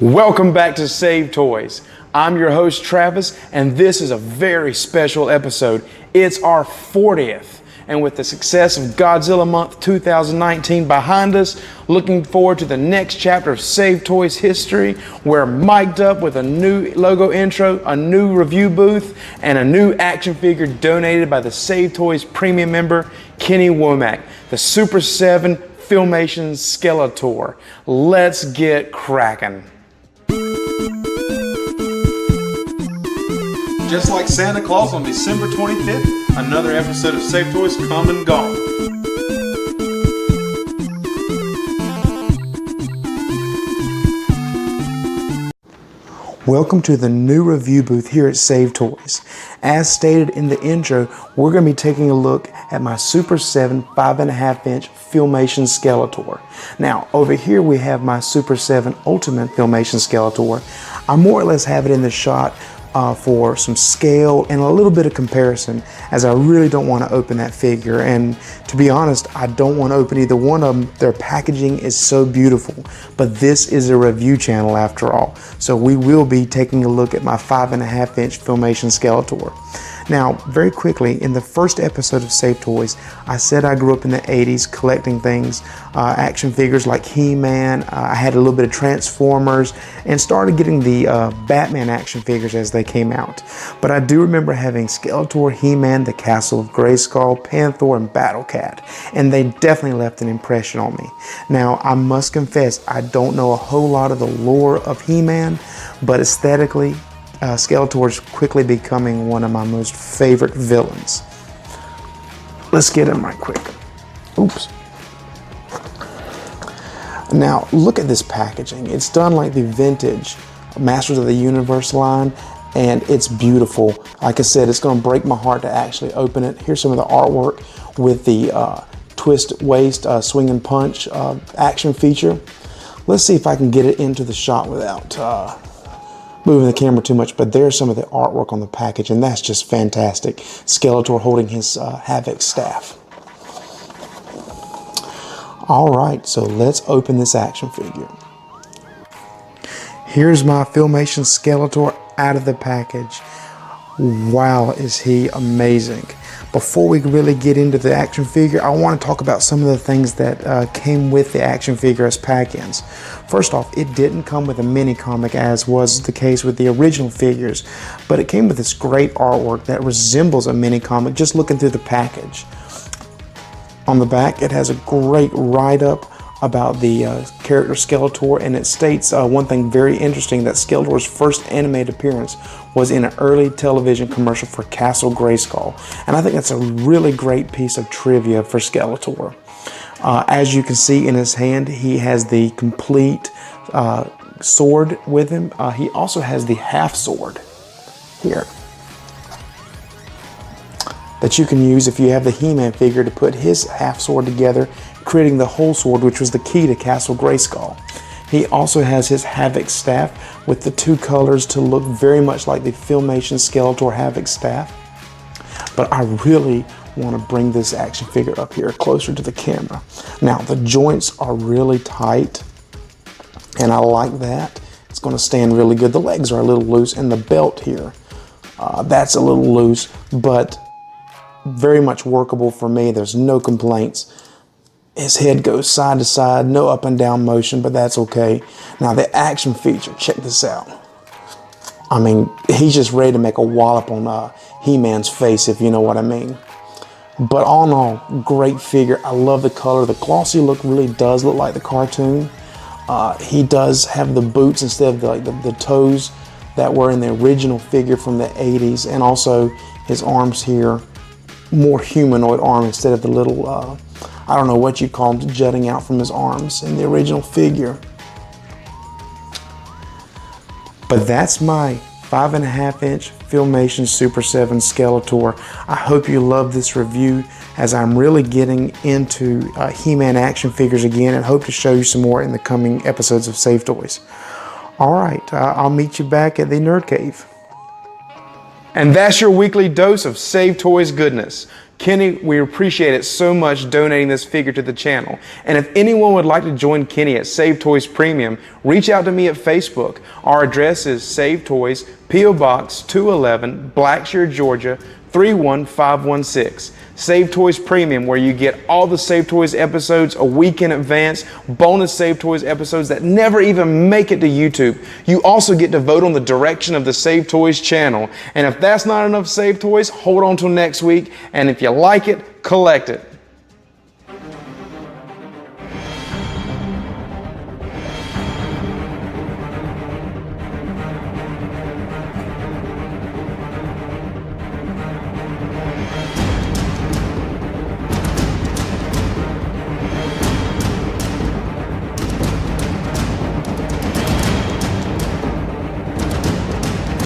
Welcome back to Save Toys. I'm your host Travis, and this is a very special episode. It's our 40th, and with the success of Godzilla Month 2019 behind us, looking forward to the next chapter of Save Toys history. We're mic'd up with a new logo intro, a new review booth, and a new action figure donated by the Save Toys premium member, Kenny Womack, the Super 7 Filmation Skeletor. Let's get cracking. Just like Santa Claus on December 25th, another episode of Save Toys come and gone. Welcome to the new review booth here at Save Toys. As stated in the intro, we're going to be taking a look at my Super 7 5.5 inch Filmation Skeletor. Now, over here we have my Super 7 Ultimate Filmation Skeletor. I more or less have it in the shot for some scale and a little bit of comparison, as I really don't want to open that figure, and to be honest, I don't want to open either one of them. Their packaging is so beautiful, but this is a review channel after all, so we will be taking a look at my 5.5 inch Filmation Skeletor. Now, very quickly, in the first episode of Save Toys, I said I grew up in the 80s collecting things, action figures like He-Man. I had a little bit of Transformers and started getting the Batman action figures as they came out. But I do remember having Skeletor, He-Man, the Castle of Grayskull, Panther, and Battle Cat, and they definitely left an impression on me. Now, I must confess, I don't know a whole lot of the lore of He-Man, but aesthetically, Skeletor is quickly becoming one of my most favorite villains. Let's get him right quick. Oops. Now, look at this packaging. It's done like the vintage Masters of the Universe line, and it's beautiful. Like I said, it's going to break my heart to actually open it. Here's some of the artwork with the twist waist, swing and punch action feature. Let's see if I can get it into the shot without moving the camera too much, but there's some of the artwork on the package, and that's just fantastic. Skeletor holding his Havoc staff. All right, so let's open this action figure. Here's my Filmation Skeletor out of the package. Wow, is he amazing. Before we really get into the action figure, I want to talk about some of the things that came with the action figure as pack-ins. First off, it didn't come with a mini comic as was the case with the original figures, but it came with this great artwork that resembles a mini comic just looking through the package. On the back, it has a great write-up about the character Skeletor, and it states one thing very interesting, that Skeletor's first animated appearance was in an early television commercial for Castle Grayskull, and I think that's a really great piece of trivia for Skeletor. As you can see in his hand, he has the complete sword with him. He also has the half sword here that you can use if you have the He-Man figure to put his half sword together, creating the whole sword, which was the key to Castle Grayskull. He also has his Havoc staff with the two colors to look very much like the Filmation Skeletor Havoc staff. But I really want to bring this action figure up here closer to the camera. Now, the joints are really tight, and I like that. It's going to stand really good. The legs are a little loose, and the belt here, that's a little loose, but very much workable for me. There's no complaints. His head goes side to side, no up and down motion, but that's okay. Now the action feature, check this out. I mean, he's just ready to make a wallop on He-Man's face, if you know what I mean. But all in all, great figure. I love the color. The glossy look really does look like the cartoon. He does have the boots instead of the toes that were in the original figure from the 80s, and also his arms here, more humanoid arm instead of the little, I don't know what you call them, jutting out from his arms in the original figure. But that's my 5.5 inch Filmation Super 7 Skeletor. I hope you love this review, as I'm really getting into He-Man action figures again, and hope to show you some more in the coming episodes of Save Toys. Alright, I'll meet you back at the Nerd Cave. And that's your weekly dose of Save Toys goodness. Kenny, we appreciate it so much donating this figure to the channel. And if anyone would like to join Kenny at Save Toys Premium, reach out to me at Facebook. Our address is Save Toys, P.O. Box 211, Blackshear, Georgia 31516. Save Toys Premium, where you get all the Save Toys episodes a week in advance, bonus Save Toys episodes that never even make it to YouTube. You also get to vote on the direction of the Save Toys channel. And if that's not enough Save Toys, hold on till next week. And if you like it, collect it.